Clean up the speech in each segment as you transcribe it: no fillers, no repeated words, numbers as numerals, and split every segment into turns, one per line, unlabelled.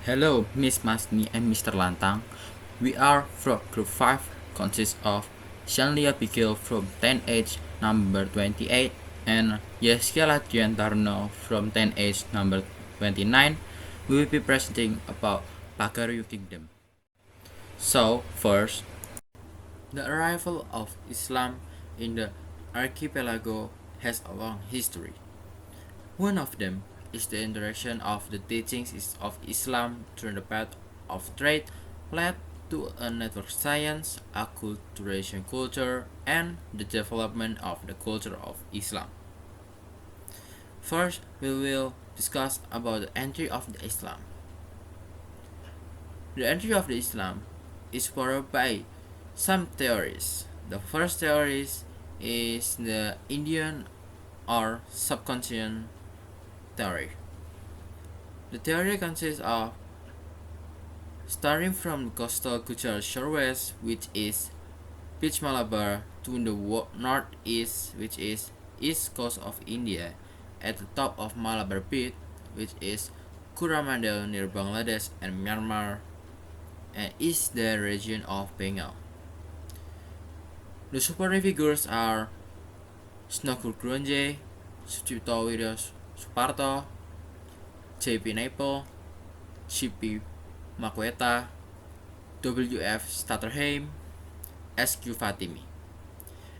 Hello, Miss Masni and Mr. Lantang. We are from Group 5, consists of Xianli Abigail from 10H number 28 and Yehezkiel Adrian Taroeno from 10H number 29. We will be presenting about Pagaruyung Kingdom. So, first, the arrival of Islam in the archipelago has a long history. One of them is the introduction of the teachings of Islam through the path of trade led to a network science, acculturation culture, and the development of the culture of Islam. First, we will discuss about the entry of the Islam. The entry of the Islam is followed by some theories. The first theory is the Indian or subcontinent theory. The theory consists of starting from coastal Gujarat shorewest, which is Beach Malabar, to the northeast, which is east coast of India, at the top of Malabar Beach, which is Coromandel near Bangladesh and Myanmar, and east the region of Bengal. The supporting figures are Snokul Grunje, Sucipto Widya Suparto, J.P. Napel, C.P. Makweta, W.F. Stutterheim, S.Q. Fatimi.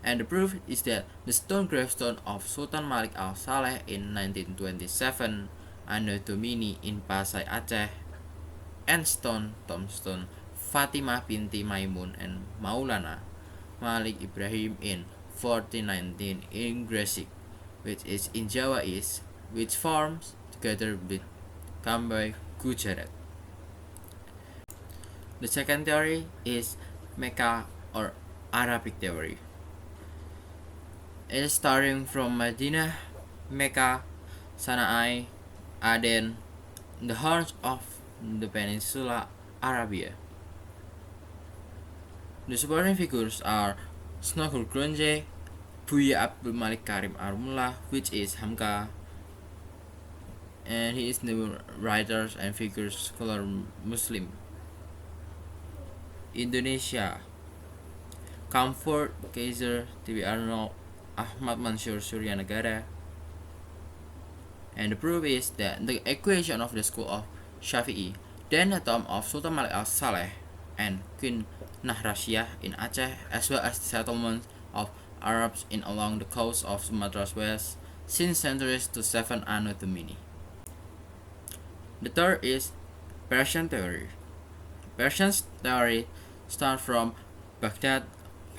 And the proof is that the stone gravestone of Sultan Malik al-Saleh in 1927, Anno Domini in Pasai Aceh, and tombstone Fatimah binti Maimun and Maulana Malik Ibrahim in 1419 in Gresik, which is in Java East, which forms together with Kambay Gujarat. The second theory is Mecca or Arabic theory. It is starting from Medina, Mecca, Sana'a, Aden, the horns of the Peninsula Arabia. The supporting figures are Snokul Grunje, Buya Abdul Malik Karim Armullah, which is Hamka, and he is the writer and figure scholar Muslim. Indonesia, Comfort, Kaiser, T.B. Arnold, Ahmad Mansur Surya Negara. And the proof is that the equation of the school of Syafi'i, then the tomb of Sultan Malik al-Saleh and Queen Nahrasiyah in Aceh, as well as the settlements of Arabs in along the coast of Sumatera's west since centuries to 7 Anno Domini. The third is Persian theory. Persian's theory starts from Baghdad,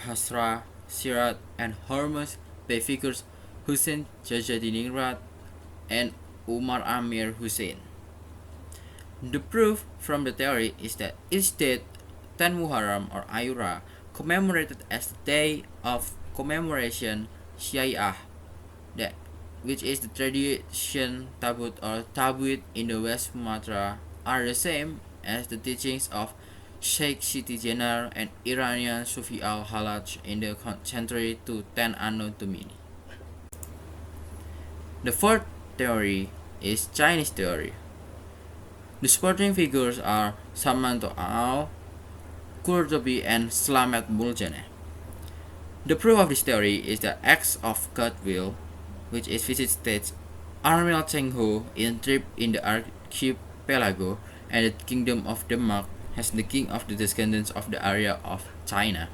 Basra, Sirat, and Hormuz by figures Hussein Jajadiningrat and Umar Amir Hussein. The proof from the theory is that each date 10 Muharram or Ayura, commemorated as the day of commemoration Syiah, which is the tradition tabut or tabut in the West Sumatra, are the same as the teachings of Sheikh Siti Jenar and Iranian Sufi al-Halaj in the century to 10 Anno Domini. The fourth theory is Chinese theory. The supporting figures are Samanto Ao, Qurtubi, and Slamet Muljaneh. The proof of this theory is the acts of goodwill, which is visit stage Admiral Cheng Ho in trip in the archipelago, and the kingdom of Denmark has the king of the descendants of the area of China.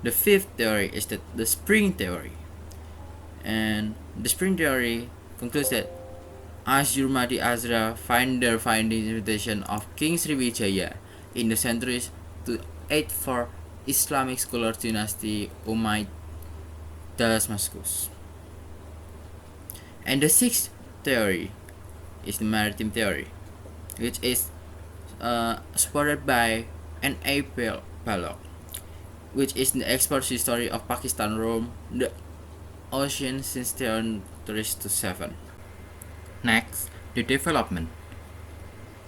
The fifth theory is the spring theory. And the spring theory concludes that Ashurmati Azra find the invitation of King Sriwijaya in the centuries to 8 Islamic scholar dynasty Umayyad Damascus. And the sixth theory is the maritime theory, which is supported by N.A. Balogh, which is the expert history of Pakistan Rome, the ocean since 1037. Next, the development.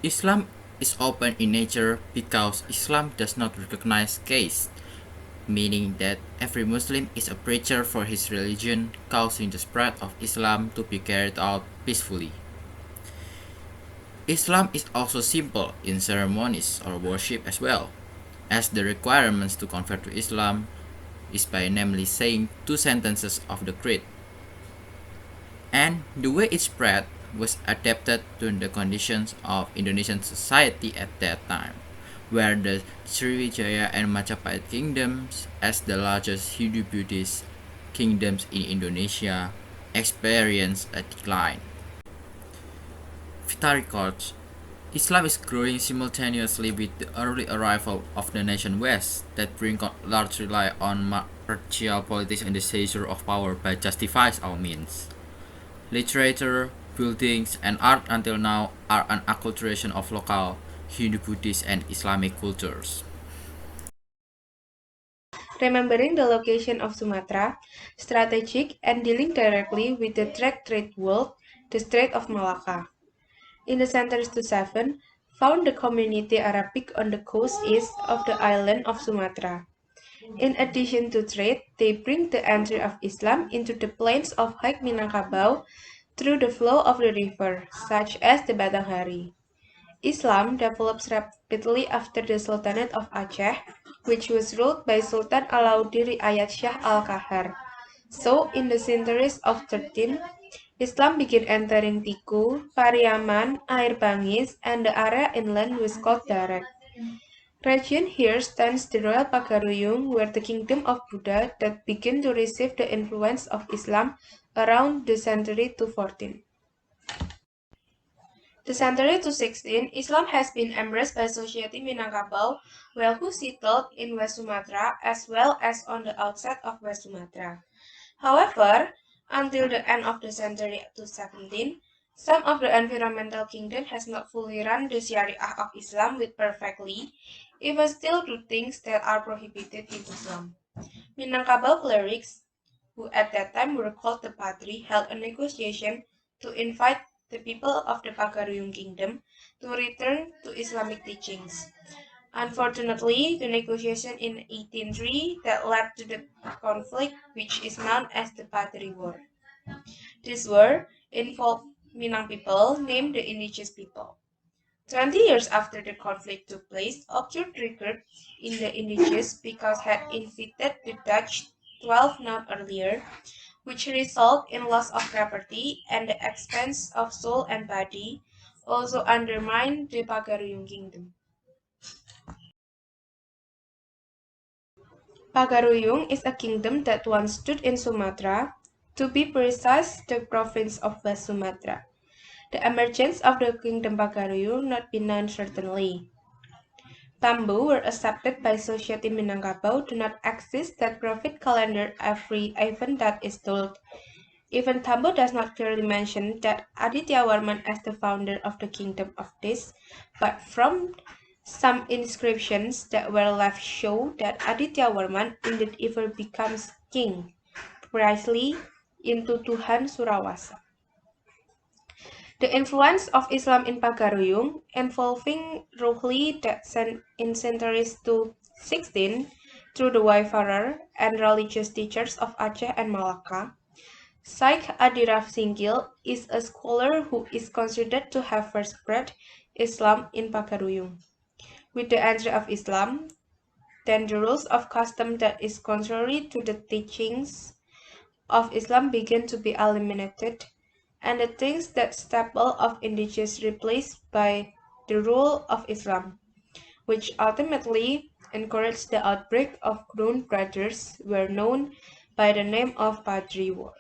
Islam is open in nature because Islam does not recognize caste, meaning that every Muslim is a preacher for his religion, causing the spread of Islam to be carried out peacefully. Islam is also simple in ceremonies or worship as well, as the requirements to convert to Islam is by namely saying two sentences of the creed. And the way it spread was adapted to the conditions of Indonesian society at that time, where the Sriwijaya and Majapahit kingdoms, as the largest Hindu-Buddhist kingdoms in Indonesia, experienced a decline. Vita records, Islam is growing simultaneously with the early arrival of the nation West that bring large rely on martial politics and the seizure of power by justifies all means. Literature, buildings, and art until now are an acculturation of local Hindu, Buddhist, and Islamic cultures.
Remembering the location of Sumatra, strategic and dealing directly with the trade world, the Strait of Malacca. In the centuries to 7, found the community Arabic on the coast east of the island of Sumatra. In addition to trade, they bring the entry of Islam into the plains of High Minangkabau through the flow of the river, such as the Batanghari. Islam develops rapidly after the Sultanate of Aceh, which was ruled by Sultan Alauddin Riayat Shah Al-Kahar. So, in the centuries of 13, Islam began entering Tiku, Pariaman, Air Bangis, and the area inland was called Darat. Region here stands the Royal Pagaruyung, where the kingdom of Buddha that began to receive the influence of Islam around the century to 14. The century to 16, Islam has been embraced by society Minangkabau, well who settled in West Sumatra as well as on the outside of West Sumatra. However, until the end of the century to 17, some of the environmental kingdom has not fully run the Sharia of Islam with perfectly, even still do things that are prohibited in Islam. Minangkabau clerics, who at that time were called the Patri, held a negotiation to invite the people of the Pagaruyung kingdom to return to Islamic teachings. Unfortunately, the negotiation in 1803 that led to the conflict which is known as the Patri War. This war involved Minang people named the indigenous people. 20 years after the conflict took place, occurred triggered in the indigenous because had invaded the Dutch 12 months earlier, which result in loss of property and the expense of soul and body, also undermined the Pagaruyung kingdom. Pagaruyung is a kingdom that once stood in Sumatra, to be precise, the province of West Sumatra. The emergence of the kingdom Pagaruyung not been known certainly. Tambu were accepted by society Minangkabau do not exist that profit calendar every event that is told. Even Tambu does not clearly mention that Aditya Warman as the founder of the kingdom of this, but from some inscriptions that were left show that Aditya Warman indeed ever becomes king, precisely into Tuhan Surawasa. The influence of Islam in Pagaruyung, involving roughly that in centuries to 16 through the wayfarer and religious teachers of Aceh and Malacca. Syekh Adiraf Singkil is a scholar who is considered to have first spread Islam in Pagaruyung. With the entry of Islam, then the rules of custom that is contrary to the teachings of Islam began to be eliminated, and the things that staple of indigenous replaced by the rule of Islam, which ultimately encouraged the outbreak of Crown brothers were known by the name of Patri War.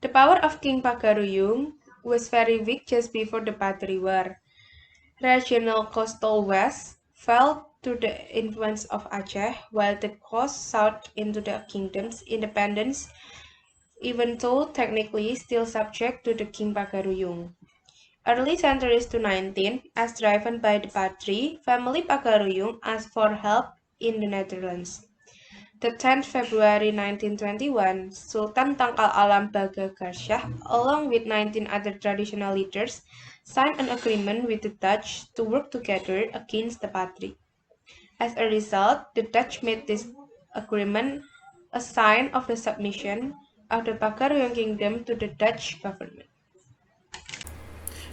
The power of King Pagaruyung was very weak just before the Patri War. Regional coastal west fell to the influence of Aceh, while the coast south into the kingdom's independence, even though technically still subject to the King Pagaruyung. Early centuries to 19, as driven by the Patri, family Pagaruyung asked for help in the Netherlands. The 10th February 1921, Sultan Tangkal Alam Baghagarsyah, along with 19 other traditional leaders, signed an agreement with the Dutch to work together against the Patri. As a result, the Dutch made this agreement a sign of the submission of the Pagaruyung kingdom to the Dutch government.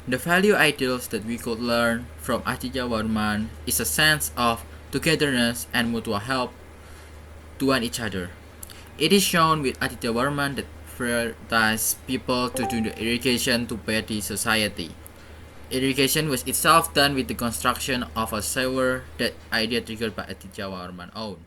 The value ideals that we could learn from Aditya Varman is a sense of togetherness and mutual help to one each other. It is shown with Aditya Varman that prioritized people to do the irrigation to better society. Irrigation was itself done with the construction of a sewer, that idea triggered by Aditya Varman own.